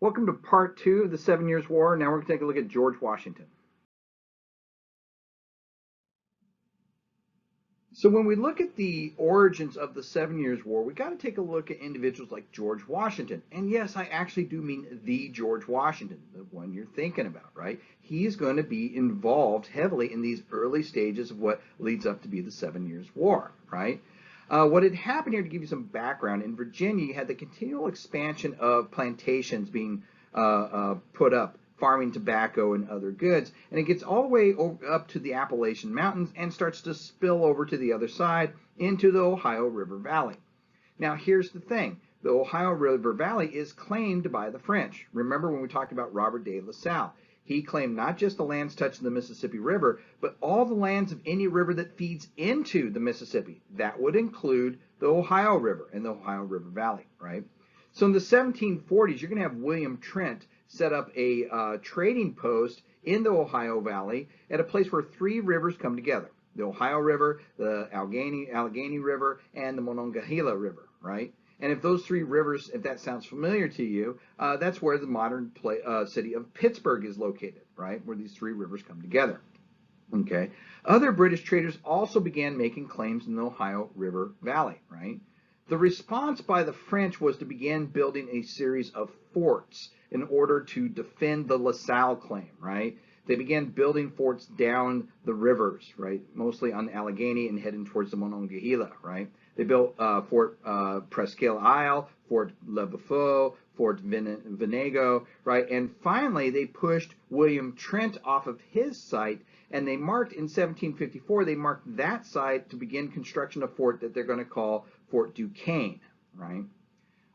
Welcome to part two of the 7 Years' War. Now we're going to take a look at George Washington. So when we look at the origins of the 7 Years' War, we got to take a look at individuals like George Washington. And yes, I actually do mean the George Washington, the one you're thinking about, right? He's going to be involved heavily in these early stages of what leads up to be the 7 Years' War, right? What had happened here, to give you some background, in Virginia, you had the continual expansion of plantations being put up, farming tobacco and other goods, and it gets all the way up to the Appalachian Mountains and starts to spill over to the other side into the Ohio River Valley. Now, here's the thing. The Ohio River Valley is claimed by the French. Remember when we talked about Robert de La Salle? He claimed not just the lands touching the Mississippi River, but all the lands of any river that feeds into the Mississippi. That would include the Ohio River and the Ohio River Valley, right? So in the 1740s, you're going to have William Trent set up a trading post in the Ohio Valley at a place where three rivers come together: the Ohio River, the Allegheny River, and the Monongahela River, right? And if those three rivers, if that sounds familiar to you, that's where the modern city of Pittsburgh is located, right? Where these three rivers come together. Okay. Other British traders also began making claims in the Ohio River Valley, right? The response by the French was to begin building a series of forts in order to defend the La Salle claim, right? They began building forts down the rivers, right? Mostly on the Allegheny and heading towards the Monongahela, right? They built Fort Presqu'île Isle, Fort Le Beaufort, Fort Venego, right? And finally, they pushed William Trent off of his site, and they marked in 1754, they marked that site to begin construction of a fort that they're going to call Fort Duquesne, right?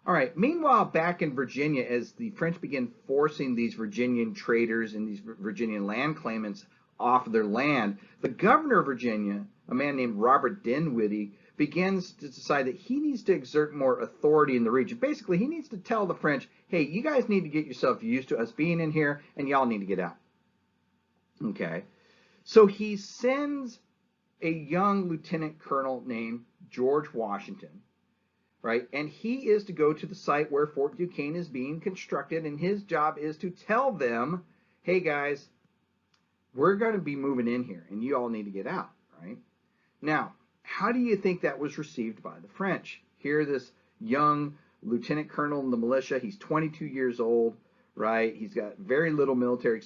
All right. Meanwhile, back in Virginia, as the French begin forcing these Virginian traders and these Virginian land claimants off of their land, the governor of Virginia, a man named Robert Dinwiddie, begins to decide that he needs to exert more authority in the region. Basically, he needs to tell the French, hey, you guys need to get yourself used to us being in here, and y'all need to get out. Okay. So he sends a young lieutenant colonel named George Washington, right? And he is to go to the site where Fort Duquesne is being constructed, and his job is to tell them, hey guys, we're going to be moving in here, and you all need to get out, right? Now, how do you think that was received by the French? Here, this young lieutenant colonel in the militia, he's 22 years old, right? He's got very little military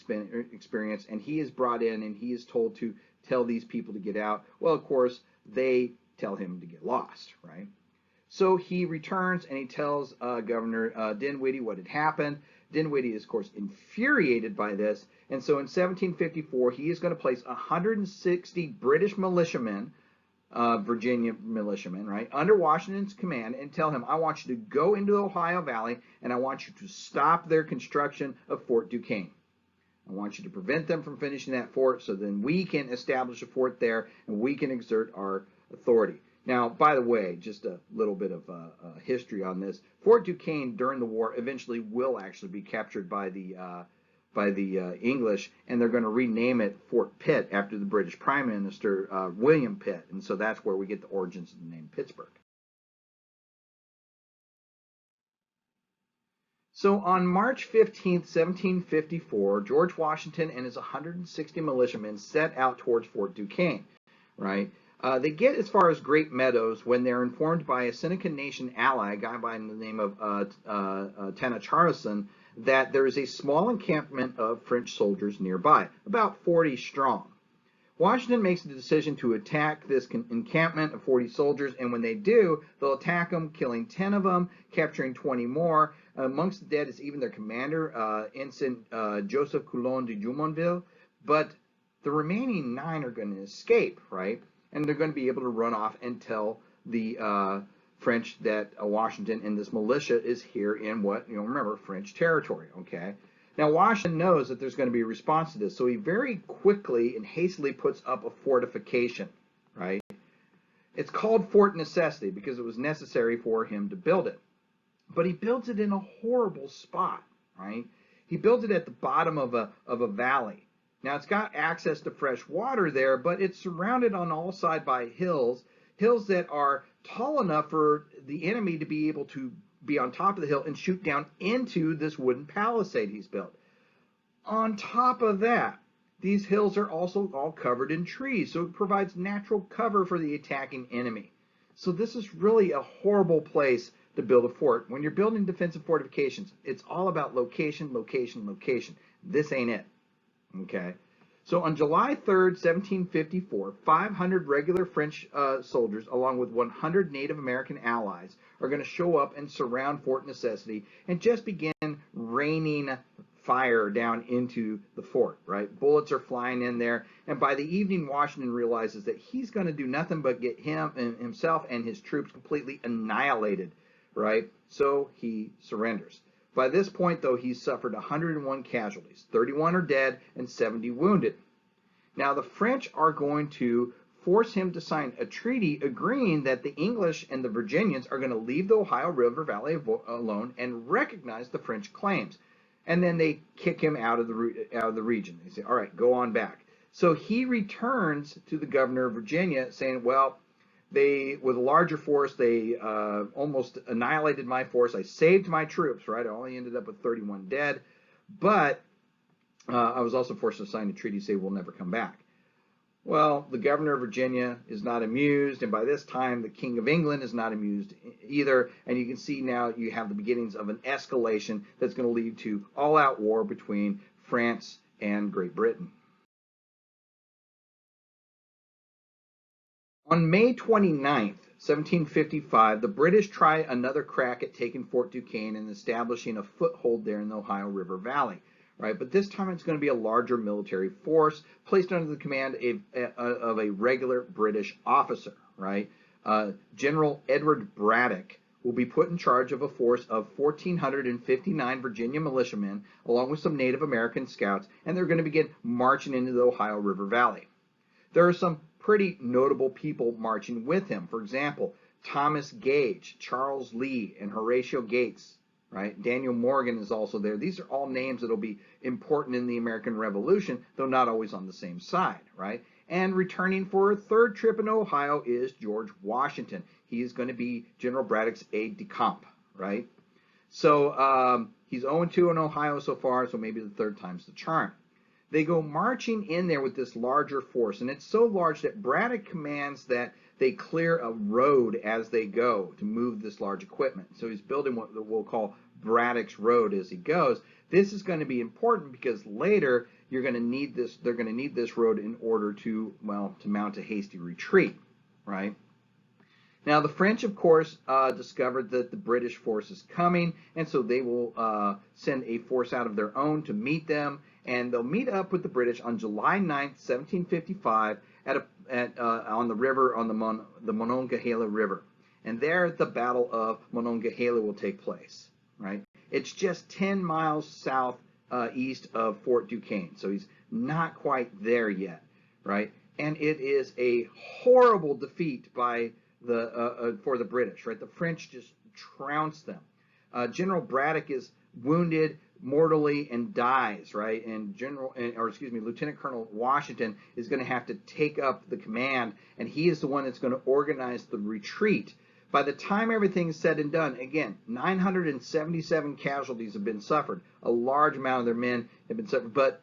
experience, and he is brought in and he is told to tell these people to get out. Well, of course, they tell him to get lost, right? So he returns and he tells Governor Dinwiddie what had happened. Dinwiddie is, of course, infuriated by this. And so in 1754, he is going to place 160 British militiamen, Virginia militiamen, right, under Washington's command, and tell him, I want you to go into the Ohio Valley and I want you to stop their construction of Fort Duquesne. I want you to prevent them from finishing that fort so then we can establish a fort there and we can exert our authority. Now, by the way, just a little bit of history on this. Fort Duquesne during the war eventually will actually be captured by the English, and they're going to rename it Fort Pitt after the British Prime Minister, William Pitt. And so that's where we get the origins of the name Pittsburgh. So on March 15th, 1754, George Washington and his 160 militiamen set out towards Fort Duquesne, right? They get as far as Great Meadows when they're informed by a Seneca Nation ally, a guy by the name of Tanacharison, that there is a small encampment of French soldiers nearby, about 40 strong. Washington makes the decision to attack this encampment of 40 soldiers, and when they do, they'll attack them, killing 10 of them, capturing 20 more. Amongst the dead is even their commander, Ensign Joseph Coulon de Jumonville, but the remaining 9 are going to escape, right? And they're going to be able to run off and tell the French that Washington and this militia is here in what, remember, French territory, okay? Now, Washington knows that there's going to be a response to this, so he very quickly and hastily puts up a fortification, right? It's called Fort Necessity because it was necessary for him to build it. But he builds it in a horrible spot, right? He builds it at the bottom of a valley. Now, it's got access to fresh water there, but it's surrounded on all sides by hills that are tall enough for the enemy to be able to be on top of the hill and shoot down into this wooden palisade he's built. On top of that, these hills are also all covered in trees, so it provides natural cover for the attacking enemy. So this is really a horrible place to build a fort. When you're building defensive fortifications, it's all about location, location, location. This ain't it. Okay? So on July 3rd, 1754, 500 regular French soldiers, along with 100 Native American allies, are going to show up and surround Fort Necessity and just begin raining fire down into the fort, right? Bullets are flying in there, and by the evening, Washington realizes that he's going to do nothing but get himself and his troops completely annihilated, right? So he surrenders. By this point, though, he's suffered 101 casualties. 31 are dead and 70 wounded. Now, the French are going to force him to sign a treaty agreeing that the English and the Virginians are going to leave the Ohio River Valley alone and recognize the French claims. And then they kick him out of the region. They say, all right, go on back. So he returns to the governor of Virginia saying, well, with a larger force, they almost annihilated my force. I saved my troops, right? I only ended up with 31 dead. But I was also forced to sign a treaty saying we'll never come back. Well, the governor of Virginia is not amused, and by this time, the King of England is not amused either. And you can see now you have the beginnings of an escalation that's going to lead to all-out war between France and Great Britain. On May 29th, 1755, the British try another crack at taking Fort Duquesne and establishing a foothold there in the Ohio River Valley. Right, but this time it's going to be a larger military force placed under the command of a regular British officer. Right, General Edward Braddock will be put in charge of a force of 1,459 Virginia militiamen, along with some Native American scouts, and they're going to begin marching into the Ohio River Valley. There are some pretty notable people marching with him. For example, Thomas Gage, Charles Lee, and Horatio Gates. Right? Daniel Morgan is also there. These are all names that will be important in the American Revolution, though not always on the same side, right? And returning for a third trip in Ohio is George Washington. He is going to be General Braddock's aide-de-camp, right? So he's 0-2 in Ohio so far, so maybe the third time's the charm. They go marching in there with this larger force, and it's so large that Braddock commands that they clear a road as they go to move this large equipment. So he's building what we'll call Braddock's Road as he goes. This is going to be important because later you're going to need this. They're going to need this road in order to mount a hasty retreat, right? Now the French, of course, discovered that the British force is coming, and so they will send a force out of their own to meet them, and they'll meet up with the British on July 9th, 1755, on the river, on the Monongahela River. And there the Battle of Monongahela will take place, right? It's just 10 miles south east of Fort Duquesne, so he's not quite there yet, right? And it is a horrible defeat by for the British, right? The French just trounced them. General Braddock is wounded mortally and dies, right? And Lieutenant Colonel Washington is going to have to take up the command, and he is the one that's going to organize the retreat. By the time everything's said and done, again, 977 casualties have been suffered. A large amount of their men have been suffered, but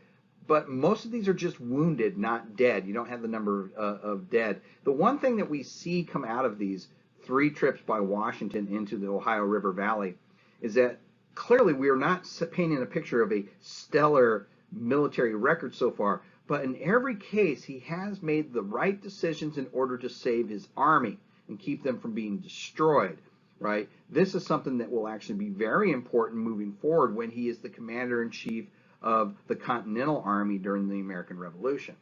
most of these are just wounded, not dead. You don't have the number of dead. The one thing that we see come out of these 3 trips by Washington into the Ohio River Valley is that clearly we are not painting a picture of a stellar military record so far, but in every case he has made the right decisions in order to save his army and keep them from being destroyed, right? This is something that will actually be very important moving forward when he is the commander-in-chief of the Continental Army during the American Revolution.